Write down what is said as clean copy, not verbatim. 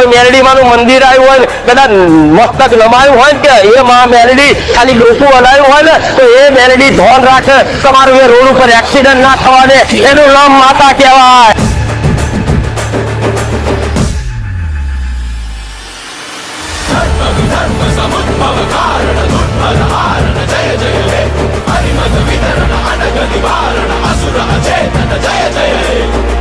કોઈ મેલડીમાંનું મંદિર આવ્યું હોય ને કદાચ મસ્તક નમાયું હોય ને કે એ માં મેલડી ખાલી ડોકું હલાવ્યું હોય ને તો એ મેલડી ધોન રાખે તમારું એ રોડ ઉપર એક્સિડન્ટ ના થવા દે એનું નામ માતા કહેવાય. जय जय